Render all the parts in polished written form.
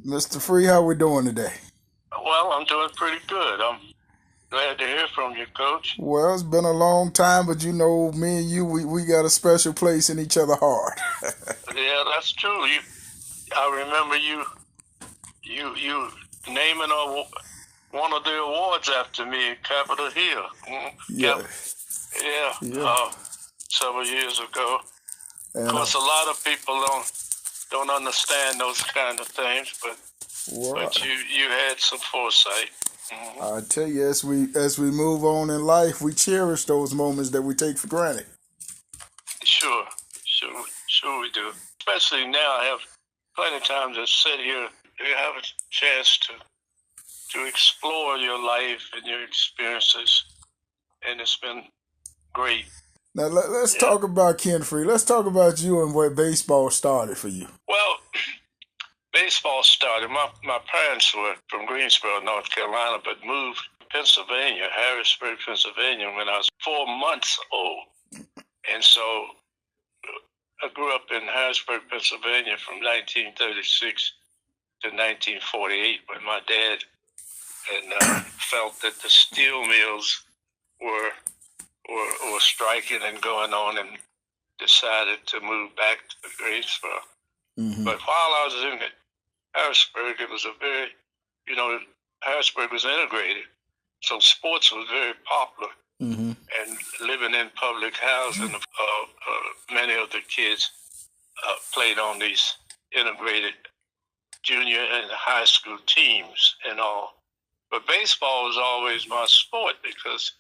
Mr. Free, how we doing today? Well, I'm doing pretty good. I'm glad to hear from you, Coach. Well, it's been a long time, but you know, me and you, we got a special place in each other's heart. Yeah, that's true. I remember you naming one of the awards after me at Capitol Hill. Yeah, Yeah, yeah. several years ago. Of And course, a lot of people don't understand those kind of things, but well, you had some foresight. Hmm. I tell you, as we move on in life, we cherish those moments that we take for granted. Sure we do. Especially now, I have plenty of time to sit here. You have a chance to explore your life and your experiences, and it's been great. Now let's Yeah. talk about Ken Free. Let's talk about you and where baseball started for you. Well, baseball started. My parents were from Greensboro, North Carolina, but moved to Pennsylvania, Harrisburg, Pennsylvania, when I was 4 months old. And so I grew up in Harrisburg, Pennsylvania from 1936 to 1948 when my dad felt that the steel mills were, were striking and going on, and decided to move back to Greensboro. Mm-hmm. But while I was in Harrisburg, it was a very, you know, Harrisburg was integrated, so sports was very popular. Mm-hmm. And living in public housing, many of the kids played on these integrated junior and high school teams and all. But baseball was always my sport because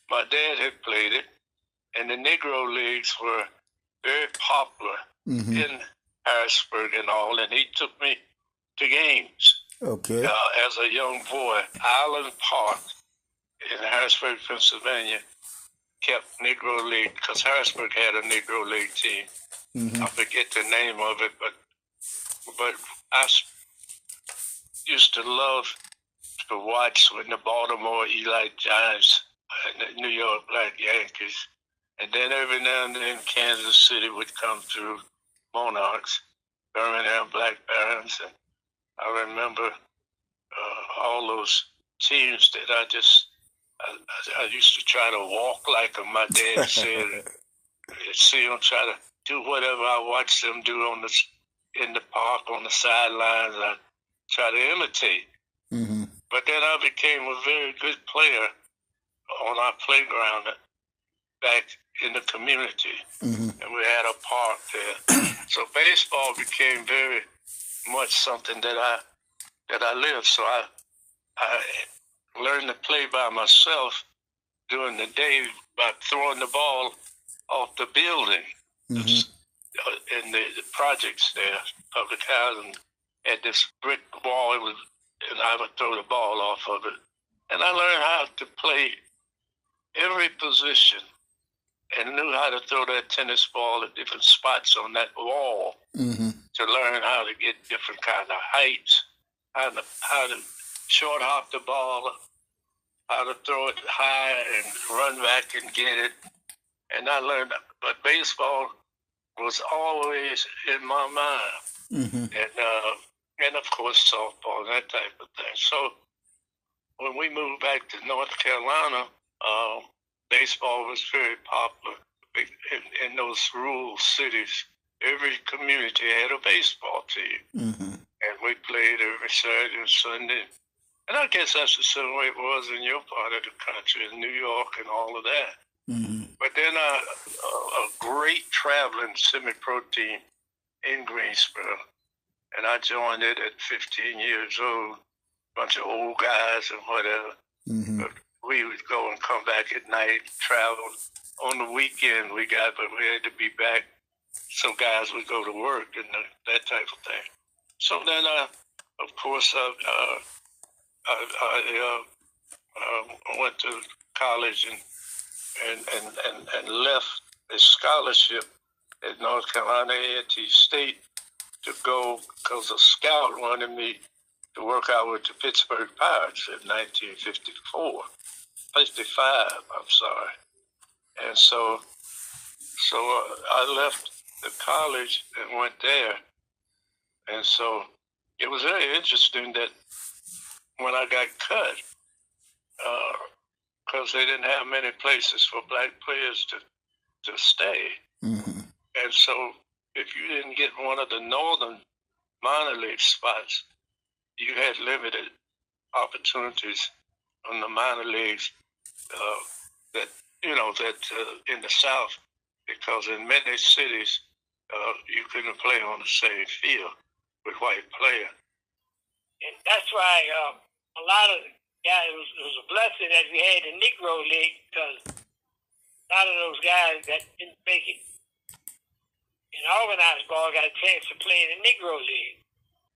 my dad had played it, and the Negro Leagues were very popular in Harrisburg and all, and he took me to games. Okay. As a young boy, Island Park in Harrisburg, Pennsylvania, kept Negro League, because Harrisburg had a Negro League team. I forget the name of it, but I used to love to watch when the Baltimore Elite Giants and the New York Black Yankees, and then every now and then Kansas City would come through, Monarchs, Birmingham Black Barons, and I remember all those teams that I used to try to walk like them. My dad said, see them try to do whatever I watched them do in the park on the sidelines. I try to imitate. Mm-hmm. But then I became a very good player on our playground back in the community, and we had a park there. So baseball became very much something that I lived. So I learned to play by myself during the day by throwing the ball off the building. In the projects there, public housing, had this brick wall, and I would throw the ball off of it. And I learned how to play every position and knew how to throw that tennis ball at different spots on that wall to learn how to get different kind of heights, how to short hop the ball, how to throw it high and run back and get it. And I learned, but baseball was always in my mind. And of course softball and that type of thing. So when we moved back to North Carolina, baseball was very popular in those rural cities. Every community had a baseball team, and we played every Saturday and Sunday. And I guess that's the same way it was in your part of the country, in New York and all of that. But then a great traveling semi-pro team in Greensboro, and I joined it at 15 years old, bunch of old guys and whatever. But we would go and come back at night, travel. On the weekend but we had to be back. Some guys would go to work and that type of thing. So then, of course, I went to college and left a scholarship at North Carolina A&T State to go because a scout wanted me to work out with the Pittsburgh Pirates in 1954, 55, I'm sorry. And so I left the college and went there. And so it was very interesting that when I got cut, because they didn't have many places for black players to stay. Mm-hmm. And so if you didn't get one of the northern minor league spots, you had limited opportunities on the minor leagues that in the South, because in many cities you couldn't play on the same field with white players. And that's why a lot of guys, it was a blessing that we had the Negro League, because a lot of those guys that didn't make it in organized ball got a chance to play in the Negro League.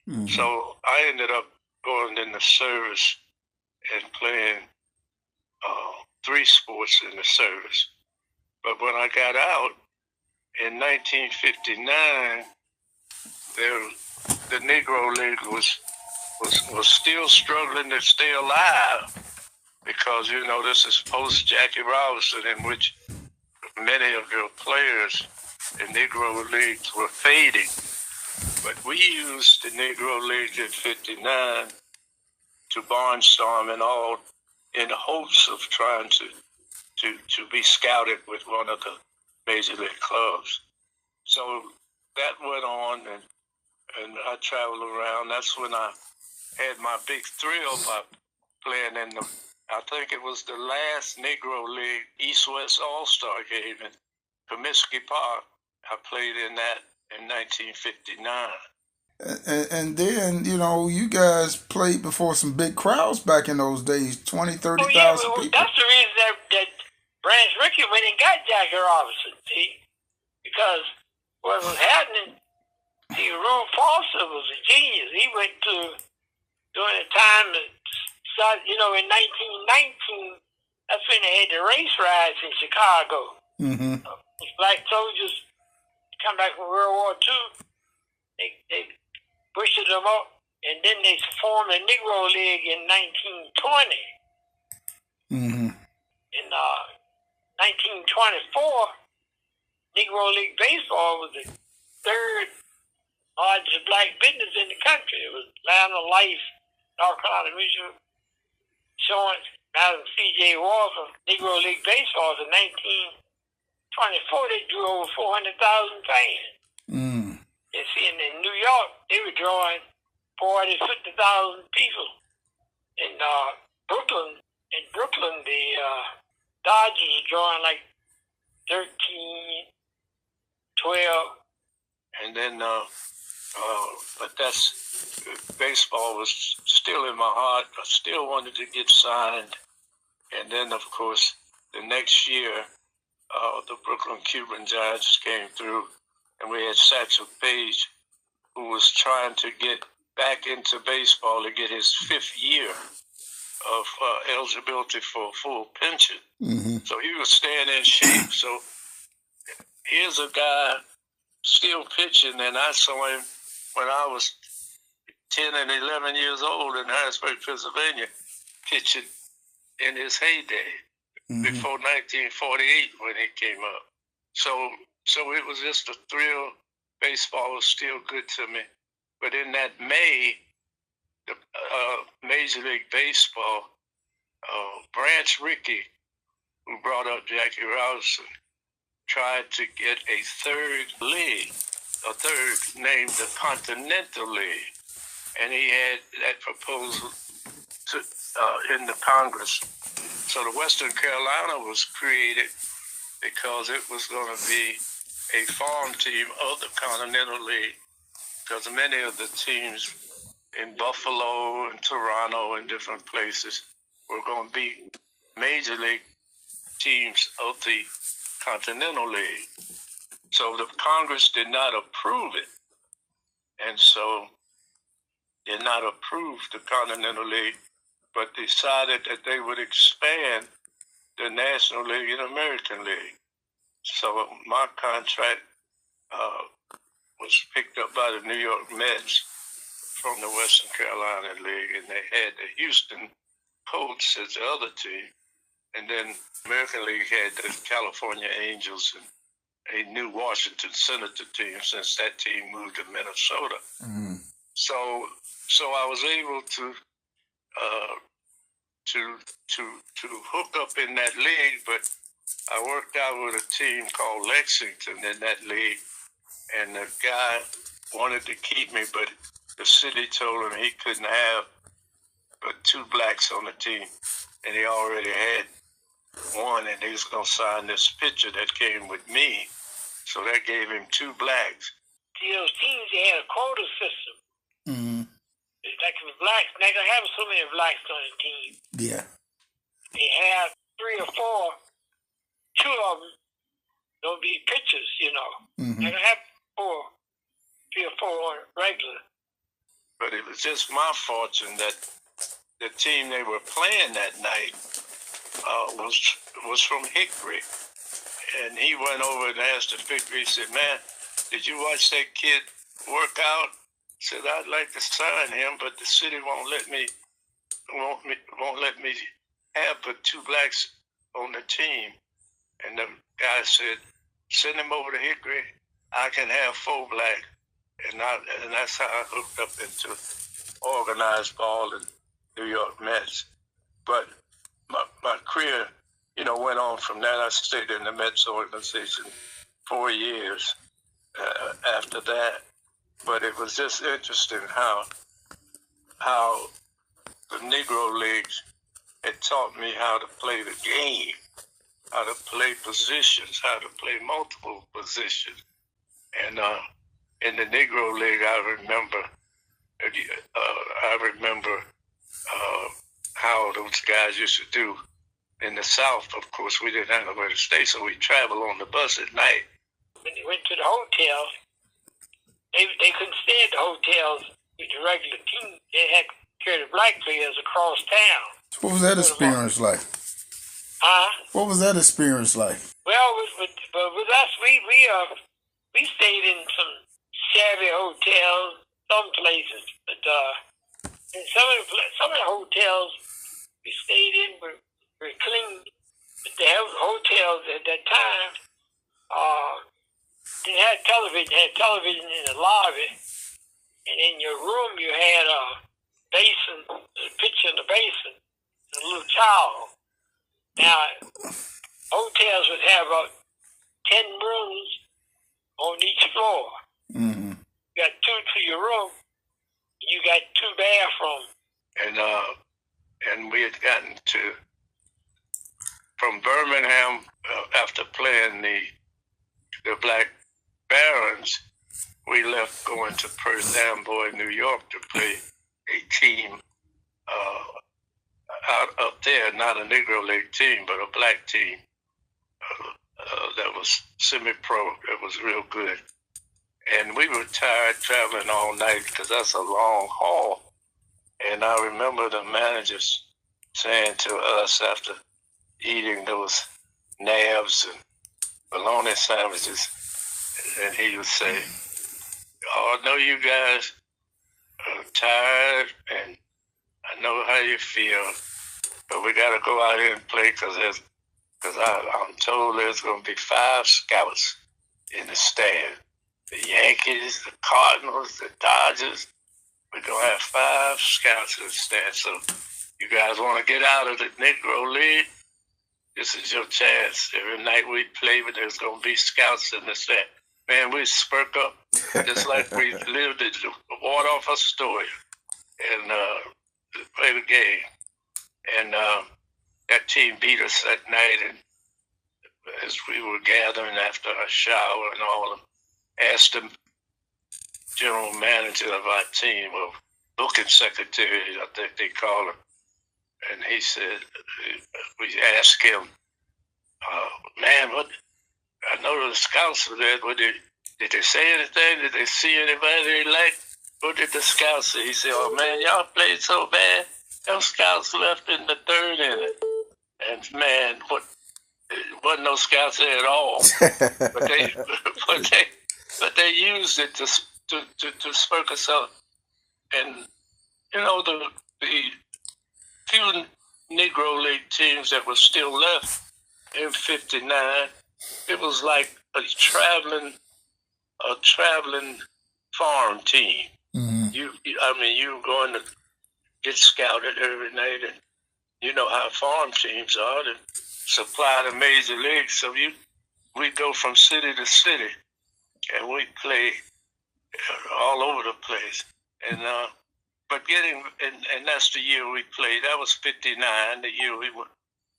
Mm-hmm. So I ended up going in the service and playing 3 sports in the service. But when I got out in 1959, the Negro League was still struggling to stay alive, because this is post Jackie Robinson, in which many of your players in Negro leagues were fading. But we used the Negro League in '59 to barnstorm and all, in the hopes of trying to be scouted with one of the major league clubs. So that went on, and I traveled around. That's when I had my big thrill by playing in I think it was the last Negro League East-West All-Star game in Comiskey Park. I played in that in 1959. And then, you guys played before some big crowds back in those days, 20, 30,000 people. That's the reason that Branch Rickey went and got Jackie Robinson, see? Because what was happening, Rube Foster was a genius. He went to, during the time that started, in 1919, that's when they had the race riots in Chicago. Mm-hmm. Black soldiers come back from World War II. They pushed them up, and then they formed the Negro League in 1920. Mm-hmm. In 1924, Negro League Baseball was the 3rd largest black business in the country. It was Atlanta Life, North Carolina Mutual Insurance, Madam C.J. Walker. Negro League Baseball in 1924, they drew over 400,000 fans. Mm. You see, in New York, they were drawing 40,000, 50,000 people. In Brooklyn, the Dodgers were drawing like 13, 12. And then, but baseball was still in my heart. I still wanted to get signed. And then, of course, the next year, the Brooklyn Cuban Giants came through, and we had Satchel Paige, who was trying to get back into baseball to get his 5th year of eligibility for a full pension. Mm-hmm. So he was staying in shape. So here's a guy still pitching, and I saw him when I was 10 and 11 years old in Harrisburg, Pennsylvania, pitching in his heyday. Mm-hmm. Before 1948 when he came up. So it was just a thrill. Baseball was still good to me. But in that May, the Major League Baseball, Branch Rickey, who brought up Jackie Robinson, tried to get a 3rd league, named the Continental League. And he had that proposal in the Congress. So the Western Carolina was created because it was going to be a farm team of the Continental League, because many of the teams in Buffalo and Toronto and different places were going to be major league teams of the Continental League. So the Congress did not approve it, and so did not approve the Continental League, but decided that they would expand the National League and American League. So my contract was picked up by the New York Mets from the Western Carolina League, and they had the Houston Colts as the other team. And then American League had the California Angels and a new Washington Senator team, since that team moved to Minnesota. Mm-hmm. So I was able to hook up in that league, but I worked out with a team called Lexington in that league, and the guy wanted to keep me, but the city told him he couldn't have but 2 blacks on the team, and he already had one, and he was going to sign this pitcher that came with me, so that gave him 2 blacks. See, those teams, they had a quota system. Mm-hmm. Like the blacks, they don't have so many blacks on the team. Yeah. They have 3 or 4. 2 of them don't be pitchers, you know. Mm-hmm. They don't have 3 or 4 on regular. But it was just my fortune that the team they were playing that night was from Hickory. And he went over and asked the Hickory, he said, "Man, did you watch that kid work out?" I said, "I'd like to sign him, but the city won't let me have but 2 blacks on the team." And the guy said, "Send him over to Hickory. I can have 4 black." And that's how I hooked up into organized ball in New York Mets. But my career, went on from that. I stayed in the Mets organization 4 years after that. But it was just interesting how the Negro Leagues had taught me how to play the game, how to play positions, how to play multiple positions. And in the Negro League, I remember how those guys used to do. In the South, of course, we didn't have nowhere to stay, so we traveled on the bus at night. When they went to the hotels, they couldn't stay at the hotels with the regular team. They had to carry the black players across town. What was that experience like? What was that experience like? Well, with us, we stayed in some shabby hotels, some places, but in some of the hotels we stayed in were clean. But the hotels at that time they had television. They had television in the lobby, and in your room you had a basin, a picture in the basin, and a little towel. Now, hotels would have about 10 rooms on each floor. Mm-hmm. You got 2 to your room. You got 2 bathrooms. And we had gotten from Birmingham after playing the Black Barons. We left going to Perth Amboy, New York, to play a team out up there, not a Negro League team, but a black team that was semi-pro. It was real good. And we were tired traveling all night because that's a long haul. And I remember the managers saying to us after eating those nabs and bologna sandwiches, and he would say, "Oh, I know you guys are tired, and I know how you feel, but we got to go out here and play because I'm told there's going to be 5 scouts in the stand. The Yankees, the Cardinals, the Dodgers. We're going to have 5 scouts in the stand. So you guys want to get out of the Negro League? This is your chance. Every night we play, but there's going to be scouts in the stand." Man, we spurk up just like we lived in the water off Astoria and play the game. And that team beat us that night. And as we were gathering after a shower and all, asked the general manager of our team, or booking secretary, I think they call him, and he said, we asked him, "Man, what? I know the scouts were there. Did they say anything? Did they see anybody they liked? What did the scouts say?" He said, "Oh man, y'all played so bad. Those scouts left in the 3rd inning, and man, wasn't no scouts there at all. but they used it to spurk us up. And the few Negro League teams that were still left in '59, it was like a traveling farm team. You were going to get scouted every night, and you know how farm teams are to supply the major leagues. So we go from city to city, and we play all over the place. And and that's the year we played. That was '59, the year we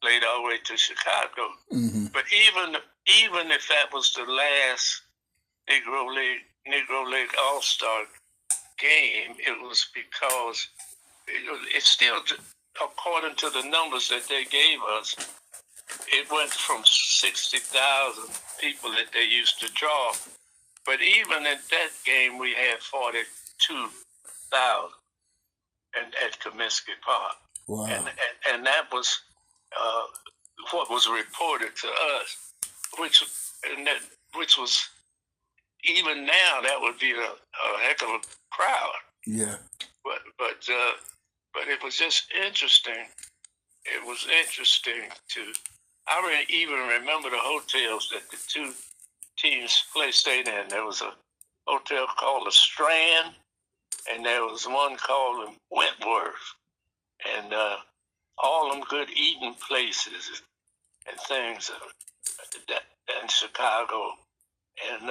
played all the way to Chicago. But even if that was the last Negro League All-Star game, it was because it's still, according to the numbers that they gave us, it went from 60,000 people that they used to draw. But even at that game, we had 42,000 at Comiskey Park. Wow. And that was what was reported to us, which was, even now, that would be a heck of a crowd. Yeah. But it was just interesting. It was interesting I even remember the hotels that the two teams stayed in. There was a hotel called the Strand, and there was one called Wentworth, and all them good eating places and things in Chicago. And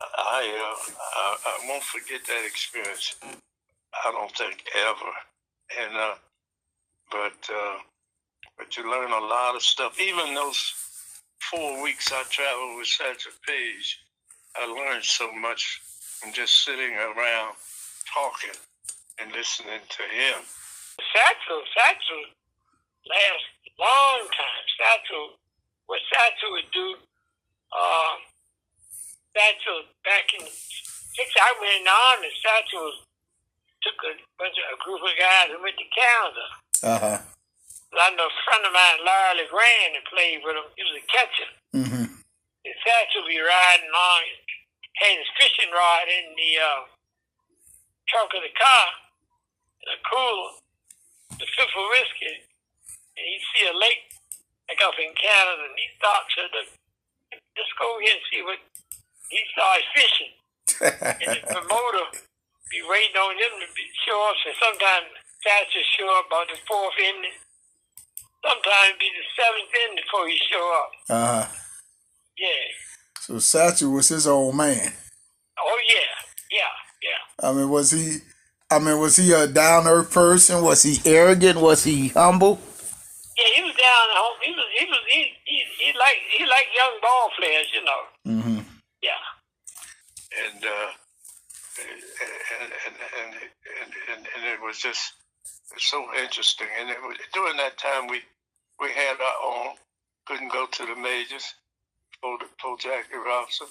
I won't forget that experience. I don't think ever. And but you learn a lot of stuff. Even those 4 weeks I traveled with Satchel Paige, I learned so much from just sitting around talking and listening to him. Satchel lasts a long time. What Satchel would do, Satchel back in I went in the Army. Satchel took a group of guys and went to Canada. I know a friend of mine, Larry LeGrand, that played with him. He was a catcher. And Satchel would be riding along, had his fishing rod in the trunk of the car, in a cooler, the fifth of whiskey, and he'd see a lake like up in Canada, and he thought, let's go here and see what he started fishing. And the promoter be waiting on him to show up, so sometimes Satchel show up about the fourth inning. Sometimes be the seventh inning before he show up. Yeah. So Satchel was his old man. Oh yeah. Was he a down to earth person? Was he arrogant? Was he humble? Yeah, he was down to home. He liked young ball players, you know. Yeah. And it was just so interesting. And during that time, we had our own. Couldn't go to the majors for Jackie Robinson,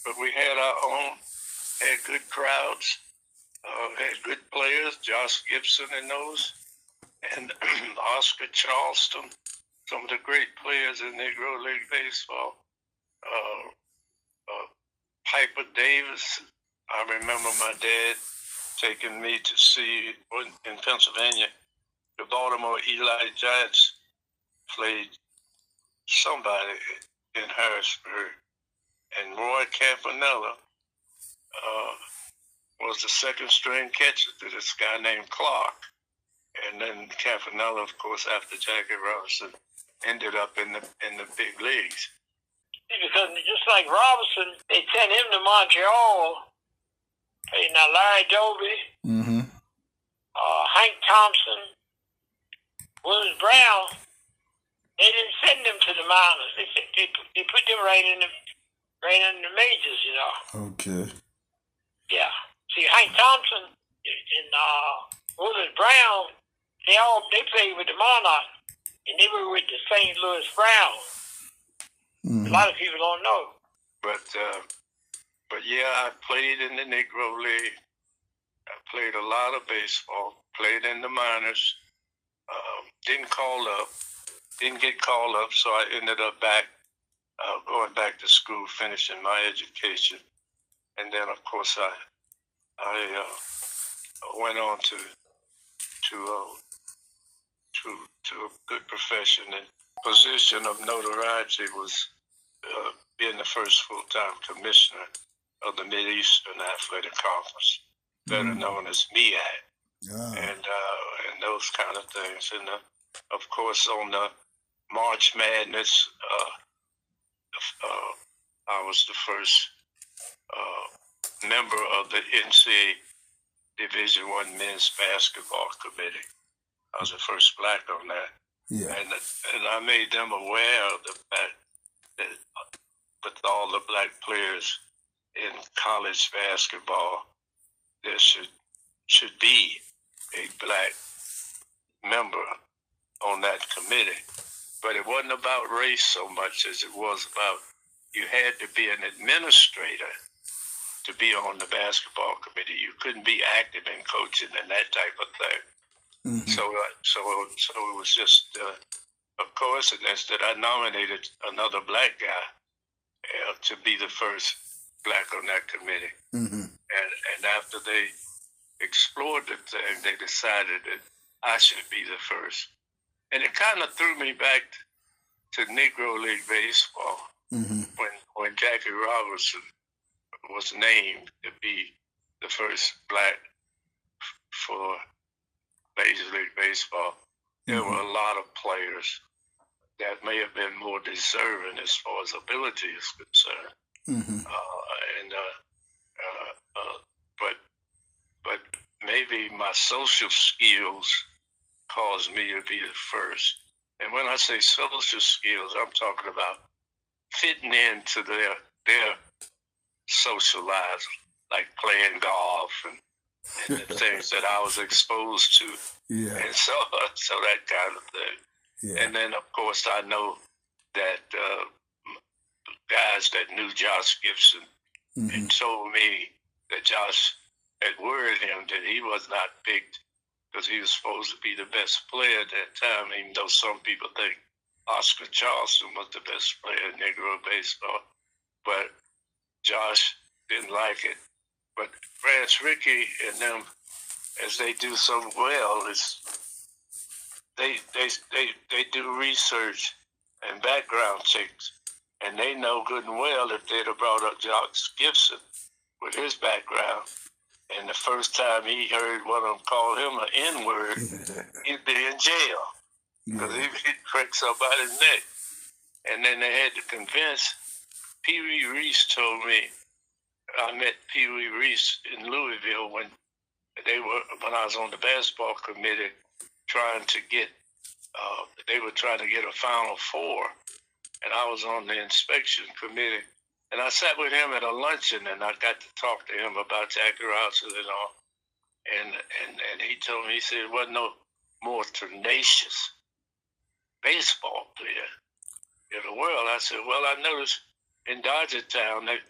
but we had our own. Had good crowds. Had good players, Josh Gibson and those, and Oscar Charleston, some of the great players in Negro League Baseball. Piper Davis. I remember my dad taking me to see in Pennsylvania. The Baltimore Eli Giants played somebody in Harrisburg, and Roy Campanella was the second string catcher to this guy named Clark. And then Campanella, of course, after Jackie Robinson, ended up in the big leagues. Because just like Robinson, they sent him to Montreal. Hey, now Larry Doby, Hank Thompson, Willis Brown, they didn't send them to the minors. They put them right in the majors, you know. Okay. Yeah. See, Hank Thompson and Willis Brown, they played with the Monarchs, and they were with the St. Louis Browns. A lot of people don't know. But yeah, I played in the Negro League. I played a lot of baseball. Played in the minors. Didn't get called up, so I ended up going back to school, finishing my education, and then of course I went on to a good profession, and position of notoriety was being the first full-time commissioner of the Mid-Eastern Athletic Conference, better known as MEAC, and those kind of things. And of course, on the March Madness, I was the first member of the NCAA Division I men's basketball committee. I was the first black on that. Yeah. And I made them aware of the fact that with all the black players in college basketball, there should be a black member on that committee. But it wasn't about race so much as it was about you had to be an administrator to be on the basketball committee. You couldn't be active in coaching and that type of thing. Mm-hmm. So it was just a coincidence that I nominated another black guy to be the first black on that committee. Mm-hmm. And after they explored the thing, they decided that I should be the first. And it kind of threw me back to Negro League baseball. Mm-hmm. when Jackie Robinson was named to be the first black for Major League Baseball. Mm-hmm. There were a lot of players that may have been more deserving as far as ability is concerned. Mm-hmm. But maybe my social skills caused me to be the first. And when I say social skills, I'm talking about fitting into their social lives, like playing golf and the things that I was exposed to. Yeah. And so that kind of thing. Yeah. And then, of course, I know that guys that knew Josh Gibson mm-hmm. and told me that Josh had worried him that he was not picked because he was supposed to be the best player at that time, even though some people think Oscar Charleston was the best player in Negro baseball. But Josh didn't like it. But Branch Rickey and them, as they do so well, is they do research and background checks, and they know good and well if they'd have brought up Josh Gibson with his background, and the first time he heard one of them call him an N-word, he'd be in jail because he'd crack somebody's neck. And then they had to convince. Pee Wee Reese told me, I met Pee Wee Reese in Louisville when I was on the basketball committee they were trying to get a Final Four, and I was on the inspection committee, and I sat with him at a luncheon, and I got to talk to him about Jackie Robinson and all, and he told me, he said, there wasn't no more tenacious baseball player in the world. I said, well, I noticed in Dodgertown that,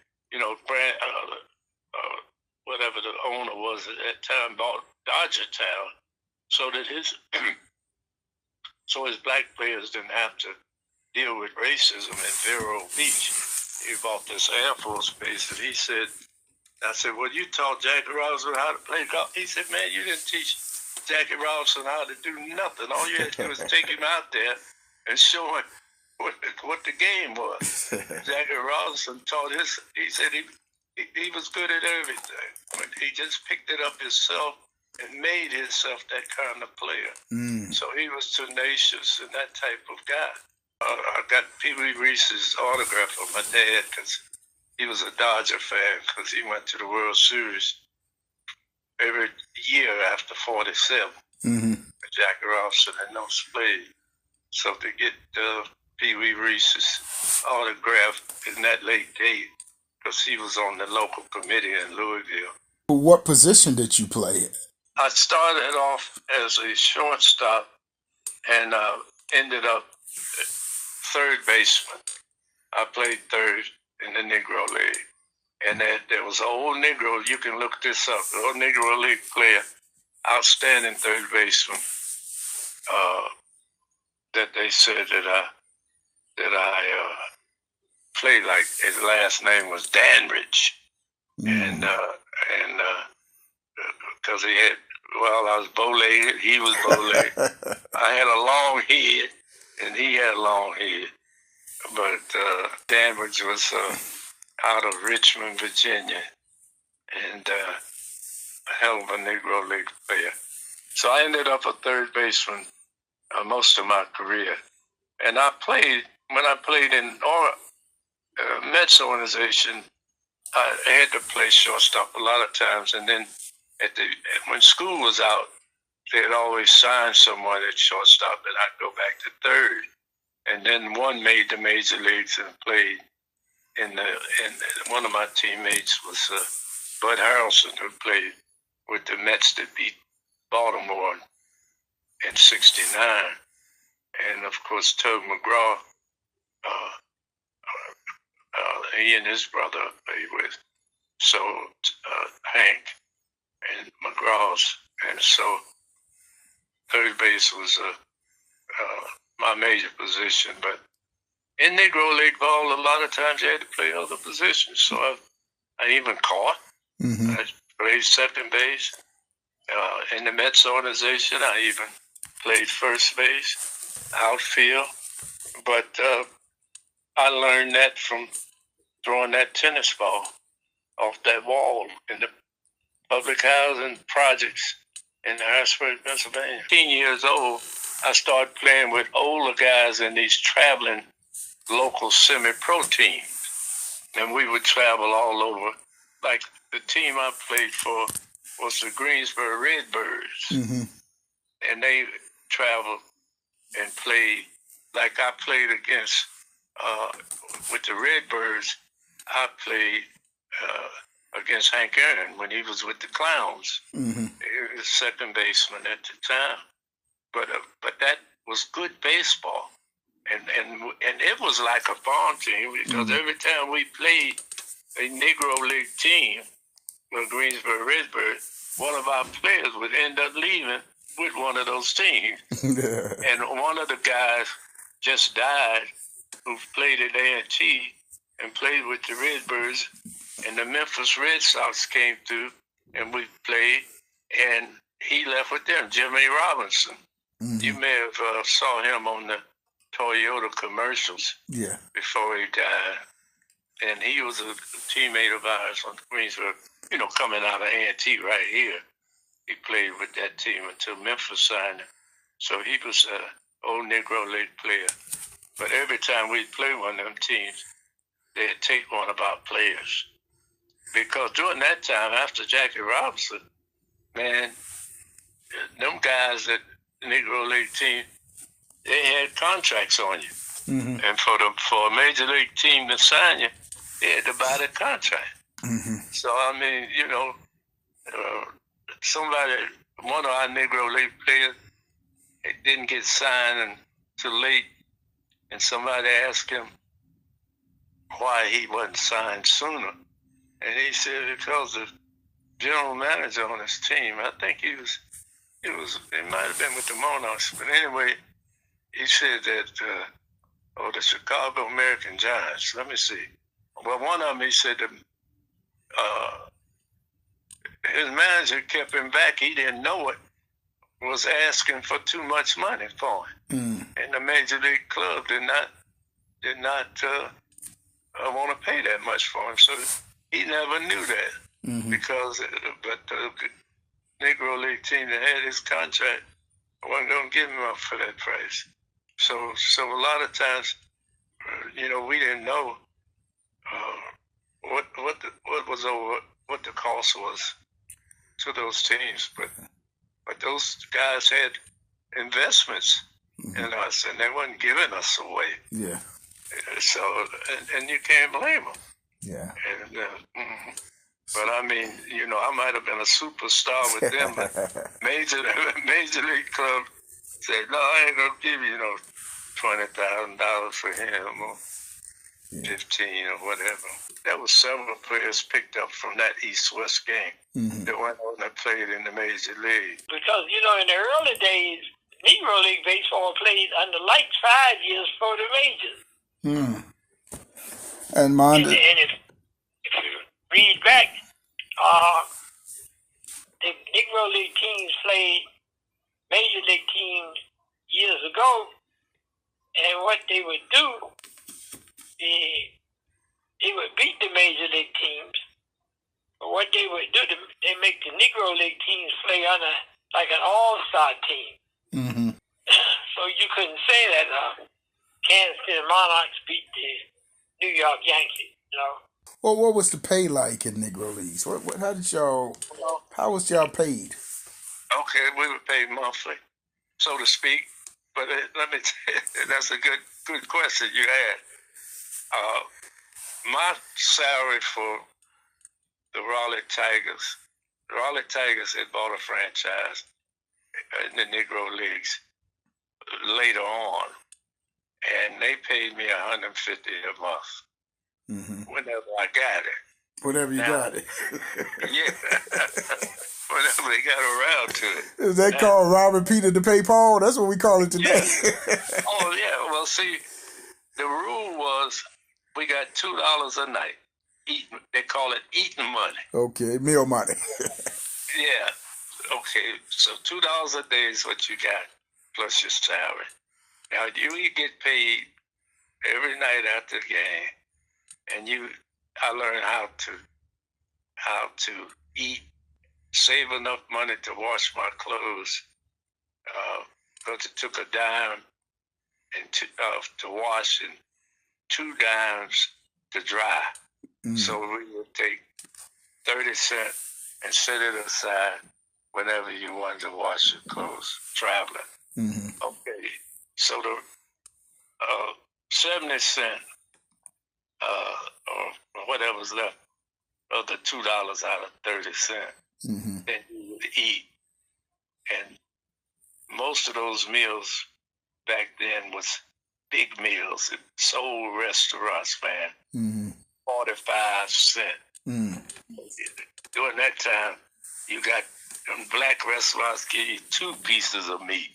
whatever the owner was at that time bought Dodgertown so that his black players didn't have to deal with racism in Vero Beach. He bought this Air Force base, and I said, well, you taught Jackie Robinson how to play golf. He said, man, you didn't teach Jackie Robinson how to do nothing. All you had to do was take him out there and show him what the game was. Jackie Robinson taught he said he was good at everything. But he just picked it up himself and made himself that kind of player. Mm. So he was tenacious and that type of guy. I got Pee Wee Reese's autograph from my dad because he was a Dodger fan because he went to the World Series every year after 47. Mm-hmm. Jackie Robinson and those played. So to get Pee Wee Reese's autograph in that late date, because he was on the local committee in Louisville. What position did you play? I started off as a shortstop and ended up third baseman. I played third in the Negro League. And there was an old Negro, you can look this up, the old Negro League player, outstanding third baseman, that they said that I played like. His last name was Danbridge. Mm. And because I was bow-legged, he was bow-legged. I had a long head, and he had a long head. But Danbridge was out of Richmond, Virginia, and a hell of a Negro League player. So I ended up a third baseman most of my career. And when I played in Mets organization, I had to play shortstop a lot of times. And then when school was out, they'd always sign someone at shortstop, and I'd go back to third. And then one made the major leagues and played in one of my teammates was Bud Harrelson, who played with the Mets that beat Baltimore in '69. And of course, Tug McGraw, he and his brother played with. So Hank and McGraw's. And so third base was my major position. But in Negro League ball, a lot of times you had to play other positions. So I even caught. Mm-hmm. I played second base. In the Mets organization, I even played first base, outfield. But I learned that from throwing that tennis ball off that wall in the public housing projects in Harrisburg, Pennsylvania. 18 years old, I started playing with older guys in these traveling local semi-pro teams. And we would travel all over. Like the team I played for was the Greensboro Redbirds. Mm-hmm. And they traveled and played. Like I played against, with the Redbirds, I played against Hank Aaron when he was with the Clowns. Mm-hmm. He was second baseman at the time. But that was good baseball. And it was like a farm team because mm-hmm. every time we played a Negro League team, the Greensboro Redbirds, one of our players would end up leaving with one of those teams. And one of the guys just died who played at A&T and played with the Redbirds, and the Memphis Red Sox came through and we played, and he left with them, Jimmy Robinson. Mm-hmm. You may have saw him on the Toyota commercials before he died. And he was a teammate of ours on Greensboro, coming out of A&T right here. He played with that team until Memphis signed him. So he was an old Negro League player. But every time we'd play one of them teams, they'd take one of our players. Because during that time, after Jackie Robinson, man, them guys at the Negro League team, they had contracts on you. Mm-hmm. And for a major league team to sign you, they had to buy the contract. Mm-hmm. So, I mean, one of our Negro League players, it didn't get signed until late. And somebody asked him why he wasn't signed sooner. And he said because the general manager on his team, I think it might have been with the Monarchs, but anyway, he said that, the Chicago American Giants, let me see. Well, one of them, he said that his manager kept him back. He didn't know it, was asking for too much money for him. Mm. And the Major League club did not want to pay that much for him. So he never knew that. Mm-hmm. But the Negro League team that had his contract wasn't going to give him up for that price. So a lot of times, we didn't know what the cost was to those teams, but those guys had investments mm-hmm. in us, and they wasn't giving us away. Yeah. So and you can't blame them. Yeah. And mm-hmm. But I mean, I might have been a superstar with them, but Major League Club said, no, I ain't gonna give you $20,000 for him or $15 or whatever. There was several players picked up from that East-West game mm-hmm. that went on and played in the Major League. Because, in the early days, Negro League baseball played under like 5 years for the majors. Hmm. And if you read back, the Negro League teams played Major League teams years ago, and what they would do, he would beat the major league teams. But what they would do, they make the Negro League teams play on like an all-star team. Mm-hmm. So you couldn't say that Kansas City Monarchs beat the New York Yankees, you know. Well, what was the pay like in Negro Leagues? How was y'all paid? Okay, we were paid monthly, so to speak. But let me tell you, that's a good question you had. My salary for the Raleigh Tigers had bought a franchise in the Negro Leagues later on, and they paid me $150 a month. Mm-hmm. Whenever I got it. Whenever you got it. Yeah. Whenever they got around to it. Is that called robbing Peter to pay Paul? That's what we call it today. Yeah. Oh, yeah. Well, see, the rule was we got $2 a night. They call it eating money. Okay, meal money. Yeah. Okay, so $2 a day is what you got, plus your salary. Now, you get paid every night after the game. And I learned how to eat, save enough money to wash my clothes, because it took a dime to wash and 2 dimes to dry. Mm-hmm. So we would take 30 cents and set it aside whenever you wanted to wash your clothes traveling. Mm-hmm. Okay, so the 70 cents. Or whatever's left of the $2 out of 30 cents, mm-hmm. Then you would eat. And most of those meals back then was big meals at soul restaurants, man. Mm-hmm. 45 cents. Mm. During that time, you got black restaurants give you 2 pieces of meat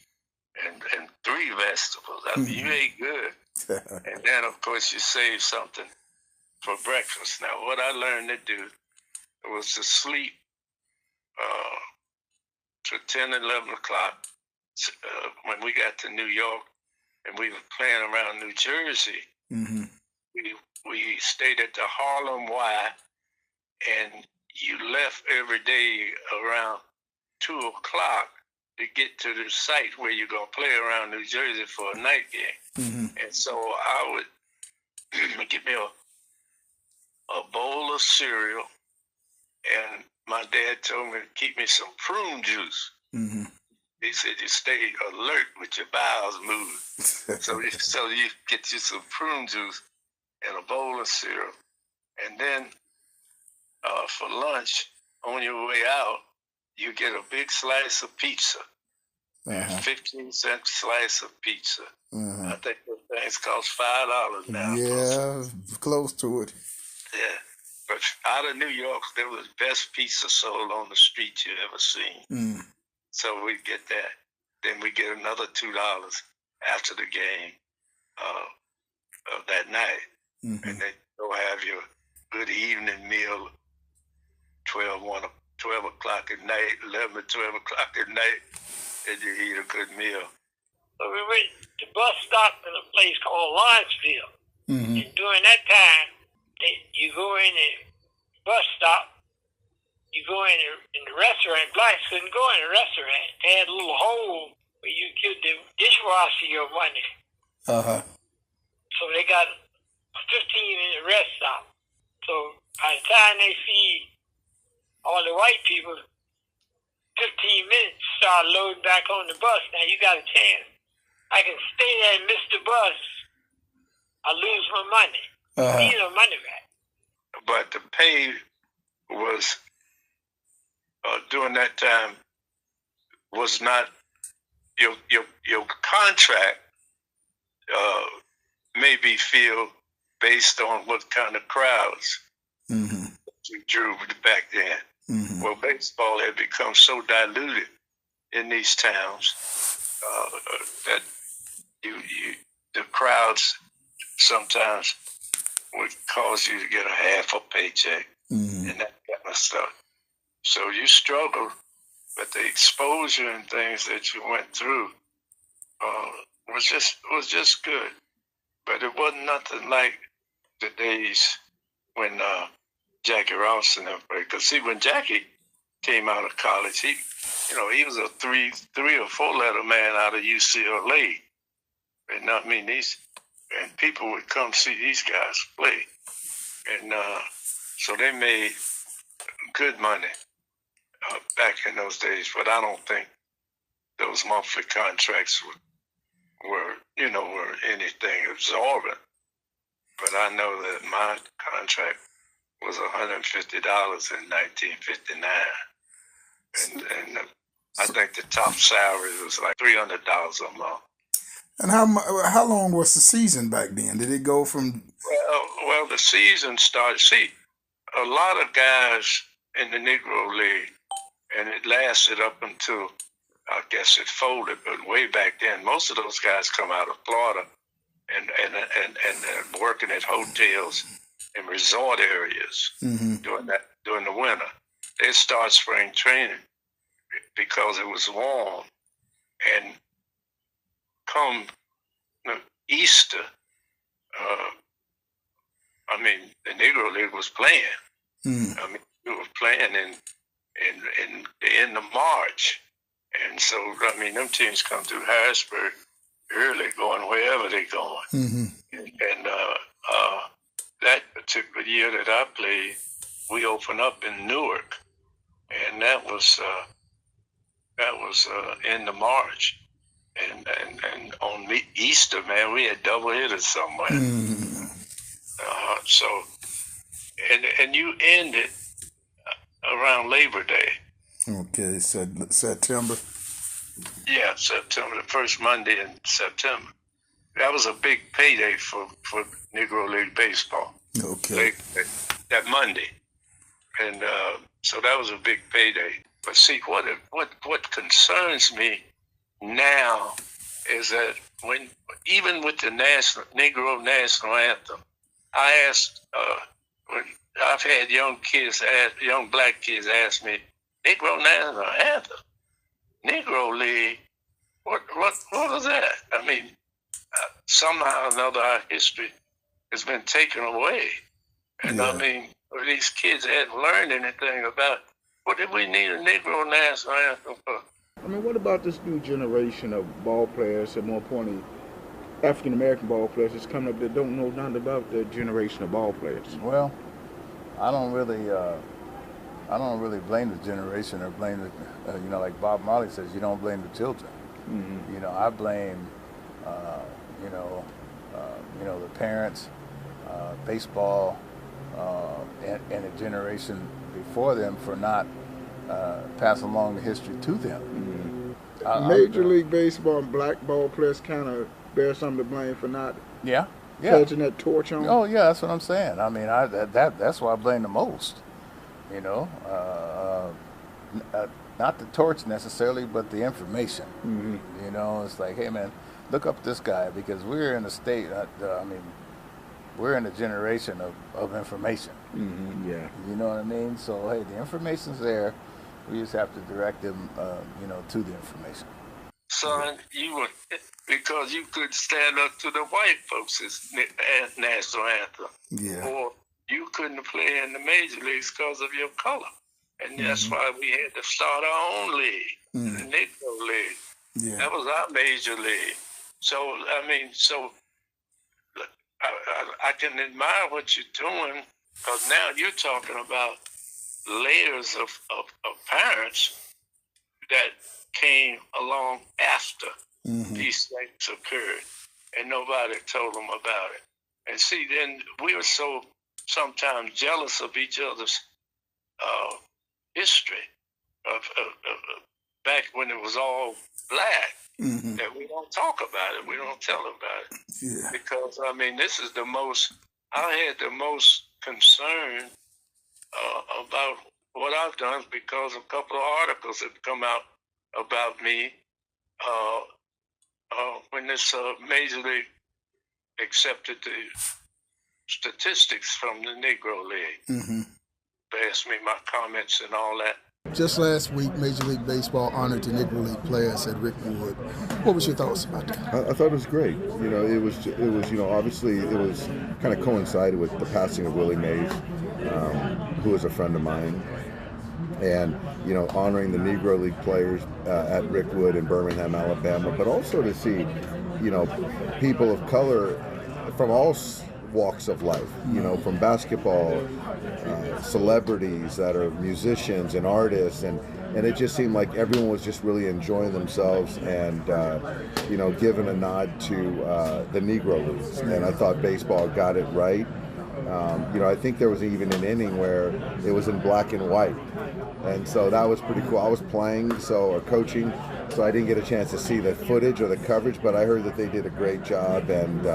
and 3 vegetables. I mean, you ate good. And then, of course, you save something for breakfast. Now, what I learned to do was to sleep to 10, 11 o'clock when we got to New York and we were playing around New Jersey. Mm-hmm. We stayed at the Harlem Y, and you left every day around 2 o'clock to get to the site where you're going to play around New Jersey for a night game. Mm-hmm. And so I would get me a bowl of cereal, and my dad told me to keep me some prune juice. Mm-hmm. He said you stay alert with your bowels moving. so you get you some prune juice and a bowl of cereal. And then for lunch, on your way out, you get a big slice of pizza. Uh-huh. 15-cent slice of pizza. Uh-huh. I think those things cost $5 now. Yeah, close to it. Yeah. But out of New York, there was the best pizza sold on the street you ever seen. Mm. So we get that. Then we get another $2 after the game of that night. Mm-hmm. And then go have your good evening meal 12 o'clock at night, 11 or 12 o'clock at night, and you eat a good meal. So we went to bus stop in a place called Lawrenceville. Mm-hmm. And during that time, you go in the bus stop, you go in the restaurant. Blacks couldn't go in the restaurant. They had a little hole where you give the dishwasher your money. Uh-huh. So they got 15 in the rest stop. So by the time they feed all the white people, 15 minutes start loading back on the bus. Now you got a chance. I can stay there and miss the bus. I lose my money. Uh-huh. I need no money back. But the pay was, during that time, was not your contract may be filled based on what kind of crowds mm-hmm. you drew back then. Mm-hmm. Well, baseball had become so diluted in these towns that the crowds sometimes would cause you to get a half a paycheck mm-hmm. and that kind of stuff. So you struggled, but the exposure and things that you went through was just good. But it wasn't nothing like the days when Jackie Ross and them played. Because see, when Jackie came out of college, he was a three or four letter man out of UCLA, and I mean and people would come see these guys play, and so they made good money back in those days. But I don't think those monthly contracts were anything absorbent. But I know that my contract was $150 in 1959, and I think the top salary was like $300 a month. And how long was the season back then? Did it go from? Well, the season started. See, a lot of guys in the Negro League, and it lasted up until, I guess it folded, but way back then, most of those guys come out of Florida and working at hotels and resort areas during the winter. They start spring training because it was warm, and come Easter, I mean, the Negro League was playing. I mean, we were playing in the end of March, and so I mean, them teams come through Harrisburg early, going wherever they're going. And that particular year that I played, we opened up in Newark, and that was end of March. And on Easter, man, we had double hitters somewhere. So, and you ended around Labor Day. Okay, September. Yeah, September, the first Monday in September. That was a big payday for Negro League baseball. Okay. That Monday, and so that was a big payday. But see, what concerns me now is that even with the Negro National Anthem, I asked when I've had young black kids ask me, Negro National Anthem, Negro League, what was that? I mean, somehow or another our history has been taken away, and I mean, these kids hadn't learned anything about what did we need a Negro National Anthem for? I mean, what about this new generation of ball players, and more importantly, African American ball players that's coming up that don't know nothing about the generation of ball players? Well, I don't really blame the generation or blame the, like Bob Marley says, you don't blame the children. I blame, the parents, baseball, and the generation before them for not passing along the history to them. Major League Baseball and black ball players kind of bear some of the blame for not catching that torch on. Oh yeah, that's what I'm saying. I mean, that's why I blame the most. Not the torch necessarily, but the information. It's like, hey man, look up this guy, because we're in a state. We're in a generation of information. Yeah. You know what I mean? So hey, the information's there. We just have to direct them, to the information. Son, because you could stand up to the white folks' national anthem. Yeah. Or you couldn't play in the major leagues because of your color. And that's why we had to start our own league, the Negro League. Yeah. That was our major league. So, I mean, I can admire what you're doing, because now you're talking about layers of parents that came along after these things occurred, and nobody told them about it. And see, then we were so sometimes jealous of each other's history of back when it was all black, that we don't talk about it, we don't tell about it. Yeah. Because, I mean, this is I had the most concern about what I've done, because a couple of articles have come out about me when this Major League accepted the statistics from the Negro League. They asked me my comments and all that. Just last week, Major League Baseball honored the Negro League players at Rickwood. What was your thoughts about that? I thought it was great. It was obviously it was kind of coincided with the passing of Willie Mays, who was a friend of mine, and honoring the Negro League players at Rickwood in Birmingham, Alabama, but also to see people of color from all walks of life, from basketball, celebrities that are musicians and artists, and it just seemed like everyone was just really enjoying themselves and giving a nod to the Negro Leagues. And I thought baseball got it right. I think there was even an inning where it was in black and white, and so that was pretty cool. I was playing or coaching, so I didn't get a chance to see the footage or the coverage, but I heard that they did a great job, and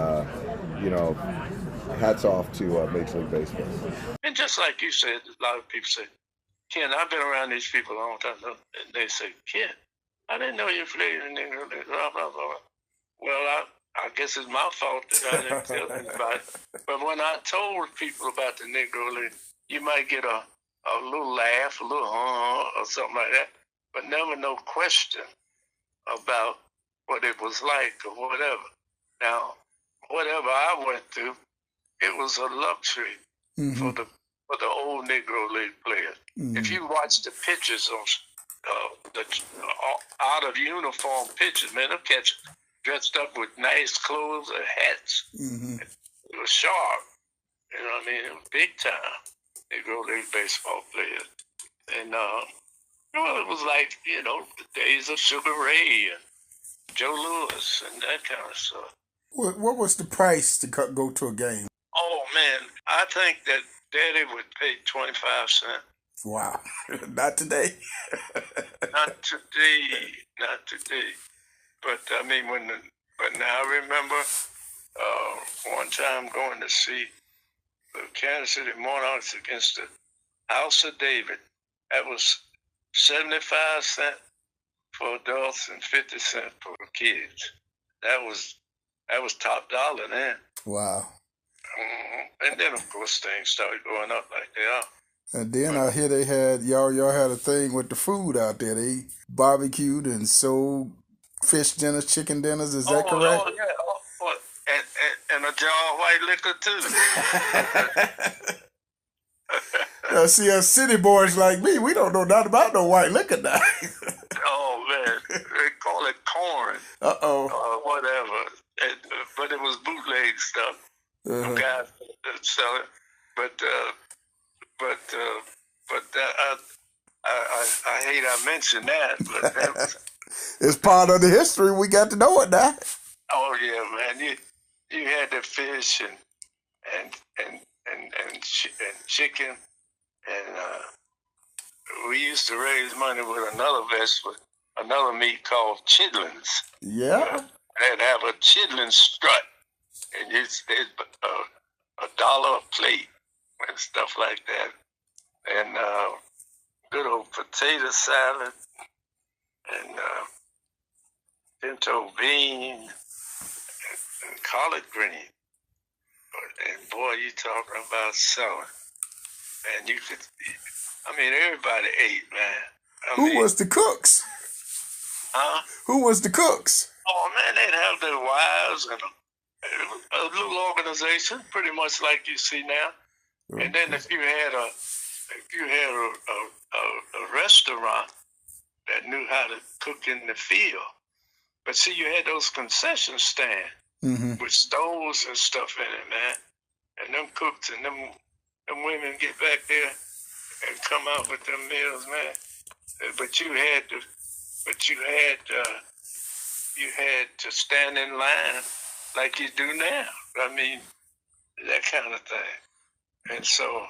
hats off to Major League Baseball. And just like you said, a lot of people say, Ken, I've been around these people a long time, and they say, Ken, I didn't know you played in Negro League, blah, blah, blah. Well, I guess it's my fault that I didn't tell anybody. But when I told people about the Negro League, you might get a little laugh, a little or something like that, but never no question about what it was like or whatever. Now, whatever I went through, it was a luxury for the old Negro League players. If you watch the pictures of the out of uniform pictures, man, them cats dressed up with nice clothes and hats. It was sharp. You know what I mean? It was big time Negro League baseball players. And it was like, the days of Sugar Ray and Joe Louis and that kind of stuff. What was the price to go to a game? Oh, man, I think that Daddy would pay 25 cents. Wow. Not today. Not today. But, I mean, but now I remember one time going to see the Kansas City Monarchs against the House of David. That was 75 cents for adults and 50 cents for kids. That was top dollar then. Wow. And then, of course, things started going up like they are. And then I hear they had, y'all had a thing with the food out there. They barbecued and sold fish dinners, chicken dinners. Is that correct? Oh, yeah. And a jar of white liquor, too. Now, see, us city boys like me, we don't know nothing about no white liquor now. Oh, man. They call it corn. Uh-oh. Whatever. But it was bootleg stuff. Guys sell it. But I hate I mentioned that, but that was, it's part of the history. We got to know it now. oh yeah, man. You had the fish and chicken, and we used to raise money with another vegetable, another meat called chitlins. Yeah. They'd have a chitlin strut, and it's $1 a plate and stuff like that, and good old potato salad and pinto bean and collard green. And boy, you talking about selling. And you could, everybody ate, man. Who was the cooks? Huh? Who was the cooks? Oh, man, they'd have their wives and a little organization, pretty much like you see now. Okay. And then if you had a restaurant that knew how to cook in the field, but see, you had those concession stands with stoves and stuff in it, man. And them cooks and them women get back there and come out with them meals, man. But you had to stand in line like you do now. I mean, that kind of thing. And so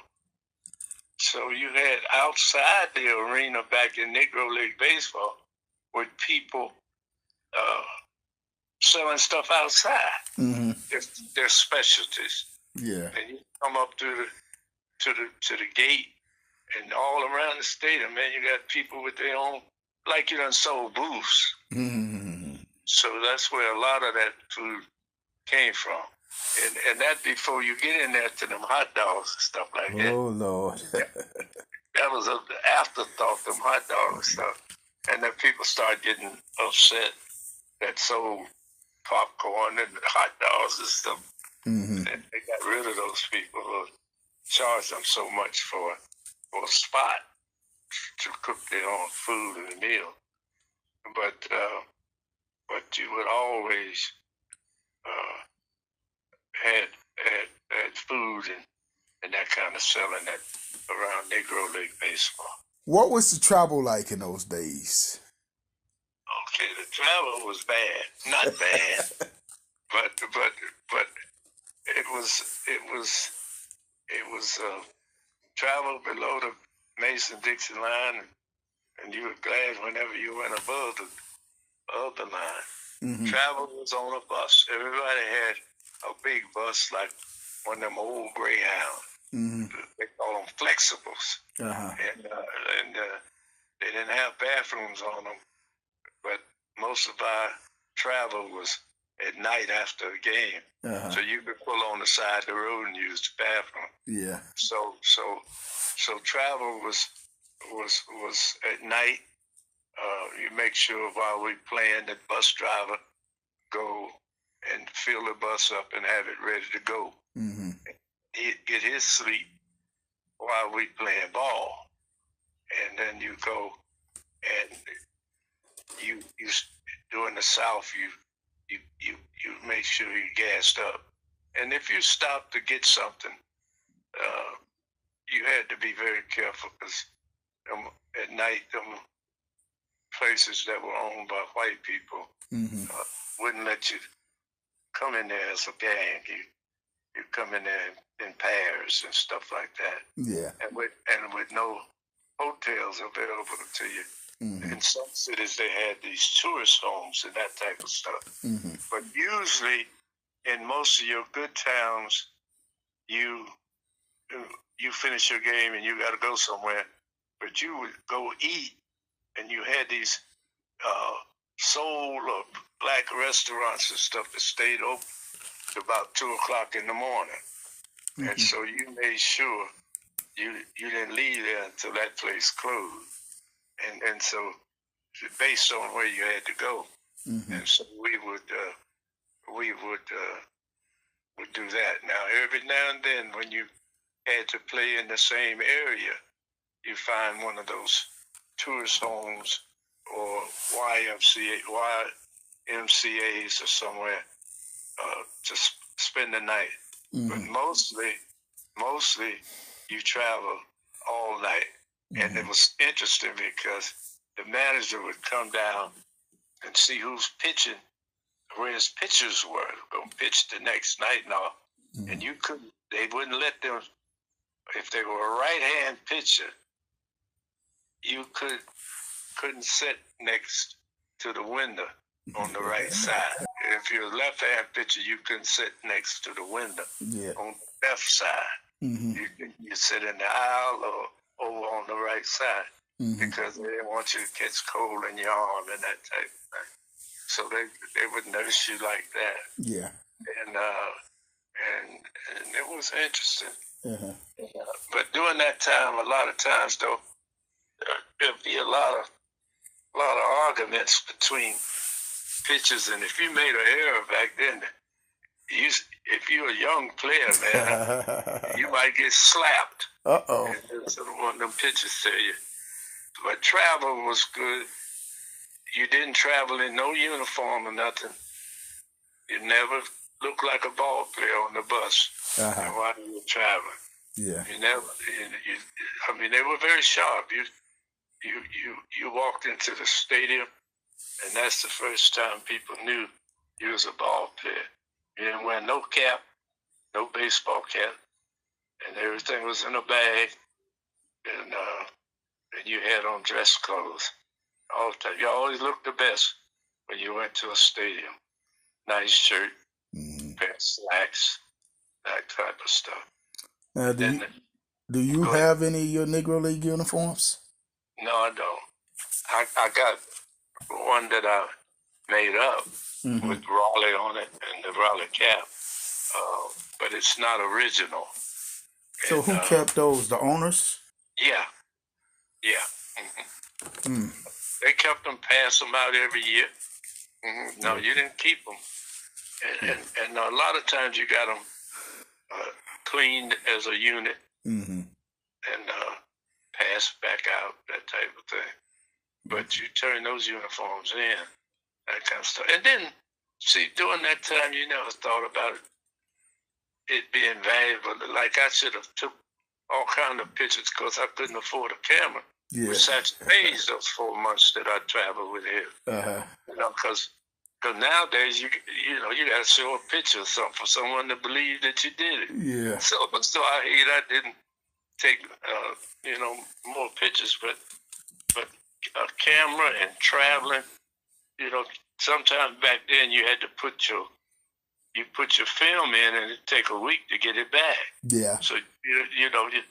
you had outside the arena back in Negro League baseball with people selling stuff outside. Their specialties. Yeah. And you come up to the gate, and all around the stadium, man, you got people with their own, like you done sold booths. So that's where a lot of that food came from. And that before you get in there to them hot dogs and stuff like that. Oh, Lord. that was an afterthought, them hot dogs and stuff. And then people started getting upset that sold popcorn and hot dogs and stuff. And they got rid of those people who charged them so much for a spot to cook their own food in the meal. But you would always had food and that kind of selling that around Negro League baseball. What was the travel like in those days? Okay, the travel was bad, not bad, but it was travel below the Mason-Dixon line, and you were glad whenever you went above the line. Travel was on a bus. Everybody had a big bus, like one of them old Greyhounds. They call them flexibles. And they didn't have bathrooms on them, but most of our travel was at night after a game. So you could pull on the side of the road and use the bathroom. Yeah. So travel was at night. You make sure while we playing, the bus driver go and fill the bus up and have it ready to go. He'd get his sleep while we playing ball, and then you go and you during the South you make sure you gassed up, and if you stopped to get something, you had to be very careful because at night them places that were owned by white people wouldn't let you come in there as a gang. You come in there in pairs and stuff like that. Yeah. And with no hotels available to you. In some cities they had these tourist homes and that type of stuff. But usually in most of your good towns, you finish your game and you got to go somewhere, but you would go eat, and you had these soul or black restaurants and stuff that stayed open to about 2 o'clock in the morning. And so you made sure you didn't leave there until that place closed. And so based on where you had to go. And so we would do that. Now every now and then when you had to play in the same area, you find one of those tourist homes or YMCAs or somewhere to spend the night. But mostly you travel all night. And it was interesting because the manager would come down and see who's pitching, where his pitchers were, going to pitch the next night and all. And they wouldn't let them, if they were a right-hand pitcher, you couldn't sit next to the window on the right side. If you're a left-hand pitcher, you couldn't sit next to the window on the left side. You sit in the aisle or over on the right side because they didn't want you to catch cold in your arm and that type of thing. So they would notice you like that. Yeah. And it was interesting. But during that time, a lot of times though, there'd be a lot of arguments between pitchers, and if you made an error back then, if you're a young player, man, you might get slapped. And that's what one of them pitchers tell you. But travel was good. You didn't travel in no uniform or nothing. You never looked like a ball player on the bus while you were traveling. Yeah. You never. I mean, they were very sharp. You walked into the stadium, and that's the first time people knew you was a ball player. You didn't wear no cap, no baseball cap, and everything was in a bag, and you had on dress clothes all the time. You always looked the best when you went to a stadium. Nice shirt, pair of slacks, that type of stuff. Now, do you have any of your Negro League uniforms? No, I don't. I got one that I made up with Raleigh on it and the Raleigh cap, but it's not original. So who kept those? The owners? Yeah. Yeah. They kept them, pass them out every year. No, you didn't keep them. And a lot of times you got them cleaned as a unit and passed back out, that type of thing. But you turn those uniforms in, that kind of stuff. And then, see, during that time, you never thought about it being valuable. Like I should have took all kind of pictures because I couldn't afford a camera. Yeah. Besides pays those 4 months that I traveled with him. You know, because nowadays you got to show a picture or something for someone to believe that you did it. Yeah. So I didn't take more pictures, but a camera and traveling, sometimes back then you had to put your film in and it'd take a week to get it back. Yeah. So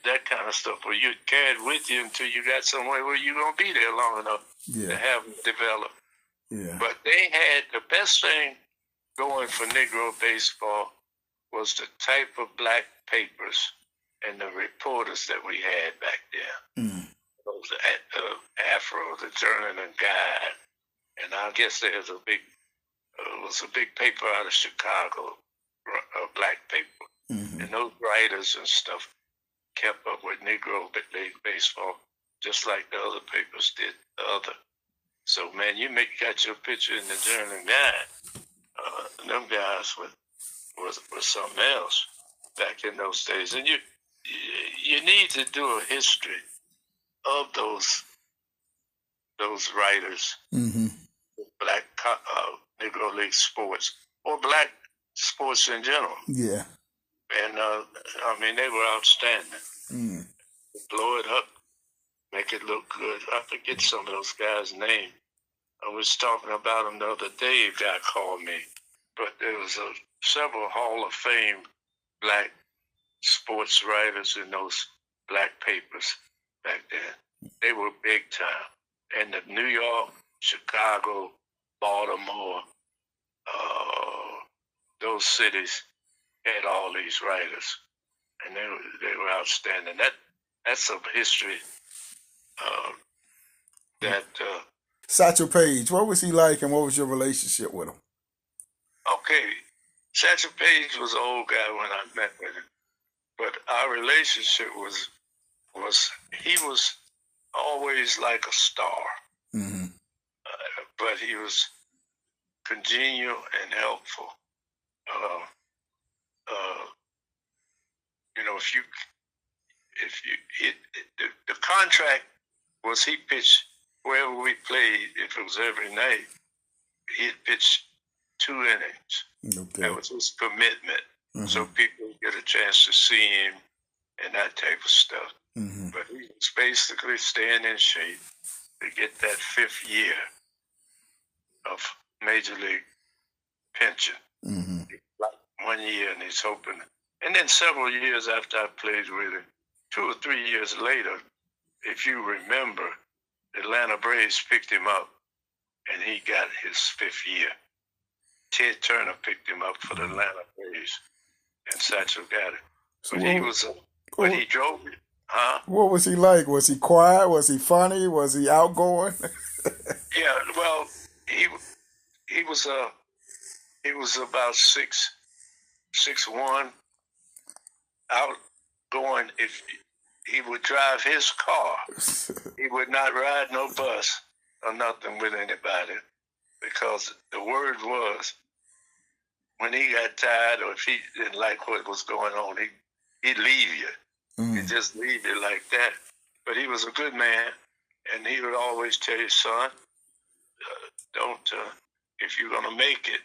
that kind of stuff where you carried with you until you got somewhere where you're gonna be there long enough to have them develop. Yeah. But they had the best thing going for Negro baseball was the type of black papers and the reporters that we had back then. Those Afro, the Journal and Guide, and I guess there's a big paper out of Chicago, a black paper, and those writers and stuff kept up with Negro baseball just like the other papers did the other. So man, got your picture in the Journal and Guide. Them guys was something else back in those days, and you need to do a history of those writers, black Negro League sports or black sports in general. Yeah. And they were outstanding. Blow it up, make it look good. I forget some of those guys' names. I was talking about them the other day. A guy called me, but there was several Hall of Fame black sports writers in those black papers back then. They were big time. And the New York, Chicago, Baltimore, those cities had all these writers, and they were outstanding. That's some history. Satchel Paige, what was he like, and what was your relationship with him? Okay, Satchel Paige was an old guy when I met with him, but our relationship was he was always like a star, but he was congenial and helpful. The contract was he pitched wherever we played. If it was every night, he'd pitch 2 innings. Okay. That was his commitment, so people would get a chance to see him and that type of stuff. But he was basically staying in shape to get that 5th year of Major League pension. Like 1 year, and he's hoping. And then several years after I played with him, 2 or 3 years later, if you remember, the Atlanta Braves picked him up, and he got his 5th year. Ted Turner picked him up for the Atlanta Braves, and Satchel got it. But he drove it. Huh? What was he like? Was he quiet? Was he funny? Was he outgoing? Yeah, well, he was about 6'1", outgoing. If he would drive his car, he would not ride no bus or nothing with anybody, because the word was when he got tired or if he didn't like what was going on, he'd leave you. He'd just leave you like that. But he was a good man, and he would always tell his son, if you're going to make it,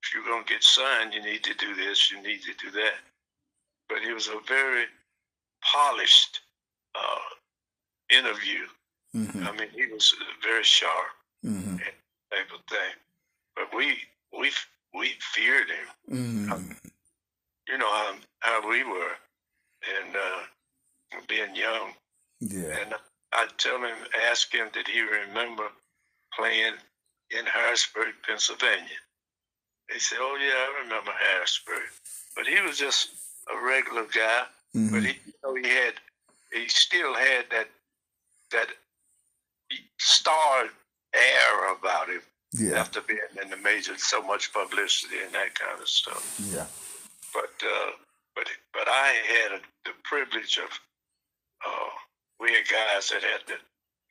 if you're going to get signed, you need to do this, you need to do that. But he was a very polished interview. I mean, he was very sharp and type of thing. But we feared him. You know how we were, and being young. Yeah. And I'd ask him, did he remember playing in Harrisburg, Pennsylvania? They said, oh yeah, I remember Harrisburg. But he was just a regular guy. But he still had that that star air about him. Yeah. After being in the majors, so much publicity and that kind of stuff. Yeah. But I had the privilege of we had guys that had to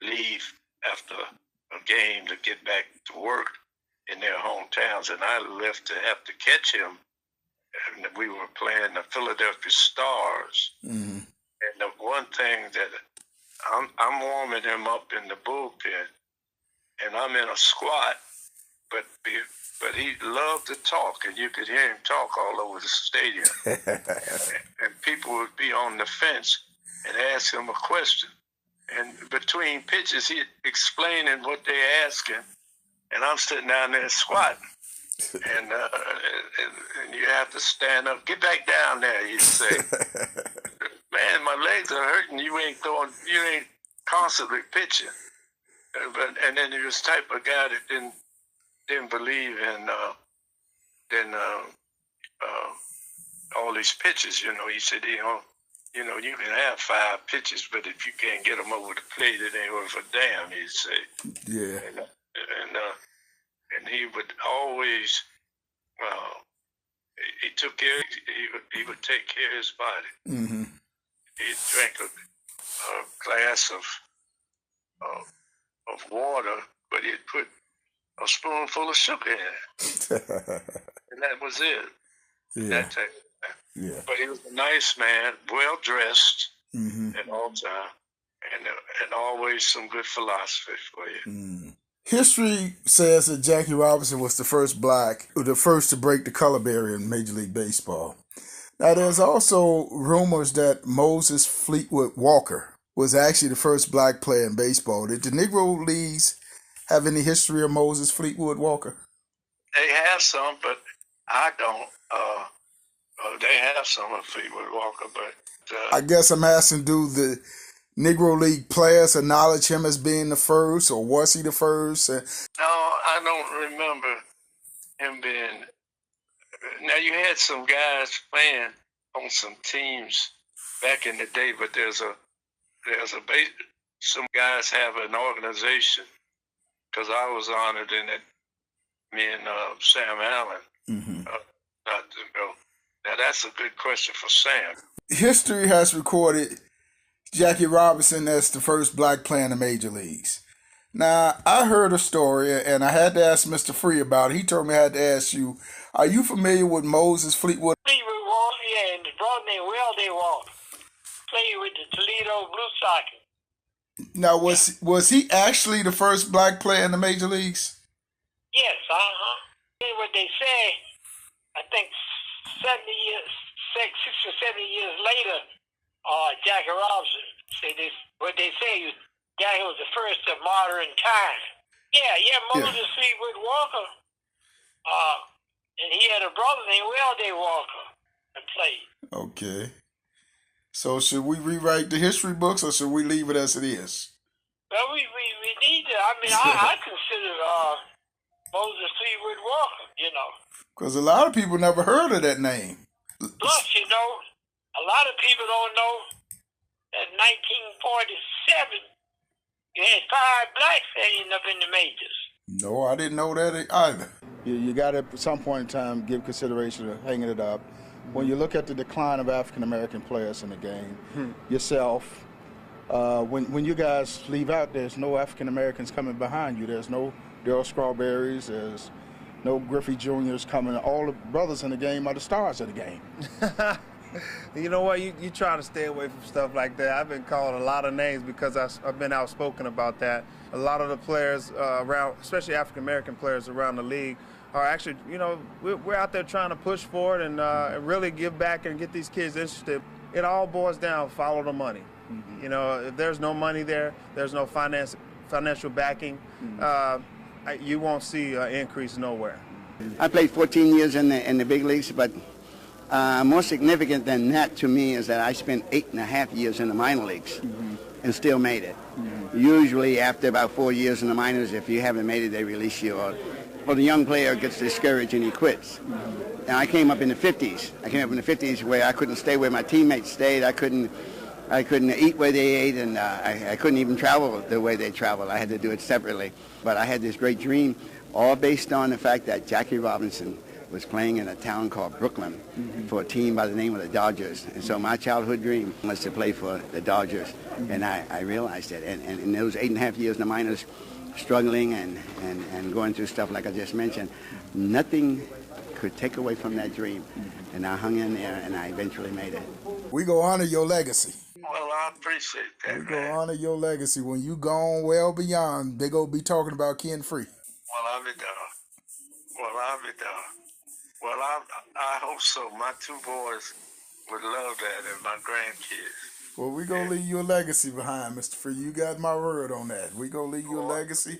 leave after a game to get back to work in their hometowns, and I left to have to catch him. And we were playing the Philadelphia Stars. Mm-hmm. And the one thing that I'm warming him up in the bullpen, and I'm in a squat, but he loved to talk, and you could hear him talk all over the stadium. And people would be on the fence and ask him a question. And between pitches, he'd explaining what they're asking, and I'm sitting down there squatting. And you have to stand up. Get back down there, he'd say. Man, my legs are hurting. You ain't constantly pitching. And then he was the type of guy that didn't believe in all these pitches. You know, he said, you can have 5 pitches, but if you can't get them over the plate, it ain't worth a damn, he'd say. Yeah. And he would always, he took care. He would take care of his body. Mm-hmm. He drank a glass of water, but he'd put a spoonful of sugar in it, and that was it. Yeah. That type of thing. Yeah. But he was a nice man, well dressed Mm-hmm. at all time, and always some good philosophy for you. Mm. History says that Jackie Robinson was the first to break the color barrier in Major League Baseball. Now, there's also rumors that Moses Fleetwood Walker was actually the first black player in baseball. Did the Negro Leagues have any history of Moses Fleetwood Walker? They have some, but I don't. They have some of Fleetwood Walker, but I guess I'm asking, do the Negro League players acknowledge him as being the first, or was he the first? No, I don't remember him being. Now, you had some guys playing on some teams back in the day, but there's a some guys have an organization, because I was honored in it. Me and Sam Allen. Mm-hmm. Now, that's a good question for Sam. History has recorded Jackie Robinson as the first black player in the major leagues. Now, I heard a story, and I had to ask Mr. Free about it. He told me I had to ask you, are you familiar with Moses Fleetwood? Fleetwood Walker, yeah, and the brother named Weldy Walker. Played with the Toledo Blue Sockets. Now, was he actually the first black player in the major leagues? Yes, What they say, I think 6 or 7 years later, Jackie Robinson said this. What they say, Jackie was the first of modern time. Moses Fleetwood Walker. And he had a brother named Weldy Walker that played. Okay. So should we rewrite the history books, or should we leave it as it is? Well, we need to. I mean, I consider Moses Fleetwood Walker, Because a lot of people never heard of that name. Plus, a lot of people don't know that 1947, you had 5 blacks ending up in the majors. No, I didn't know that either. You got to, at some point in time, give consideration to hanging it up. When you look at the decline of African-American players in the game, yourself, when you guys leave out, there's no African-Americans coming behind you. There's no Darryl Strawberries, there's no Griffey Juniors coming. All the brothers in the game are the stars of the game. You know what? You try to stay away from stuff like that. I've been called a lot of names because I've been outspoken about that. A lot of the players around, especially African-American players around the league, are actually, we're out there trying to push forward and really give back and get these kids interested. It all boils down, follow the money. Mm-hmm. If there's no money there, there's no financial backing, you won't see an increase nowhere. I played 14 years in the big leagues, but more significant than that to me is that I spent 8.5 years in the minor leagues and still made it. Usually after about 4 years in the minors, if you haven't made it, they release you, or the young player gets discouraged and he quits. And I came up in the 50s. I came up in the 50s where I couldn't stay where my teammates stayed. I couldn't I couldn't eat where they ate, and I couldn't even travel the way they traveled. I had to do it separately. But I had this great dream, all based on the fact that Jackie Robinson was playing in a town called Brooklyn for a team by the name of the Dodgers. And so my childhood dream was to play for the Dodgers. And I realized it. And in those 8.5 years in the minors, struggling and going through stuff like I just mentioned, nothing could take away from that dream. And I hung in there, and I eventually made it. We go honor your legacy. Well, I appreciate that, We go honor your legacy. When you gone well beyond, they gonna be talking about Ken Free. Well, I'll be done. Well, I hope so. My two boys would love that, and my grandkids. Well, we gonna leave your legacy behind, Mr. Free. You got my word on that. We gonna leave your legacy.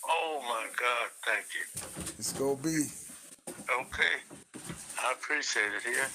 Oh my God, thank you. It's gonna be. Okay, I appreciate it here.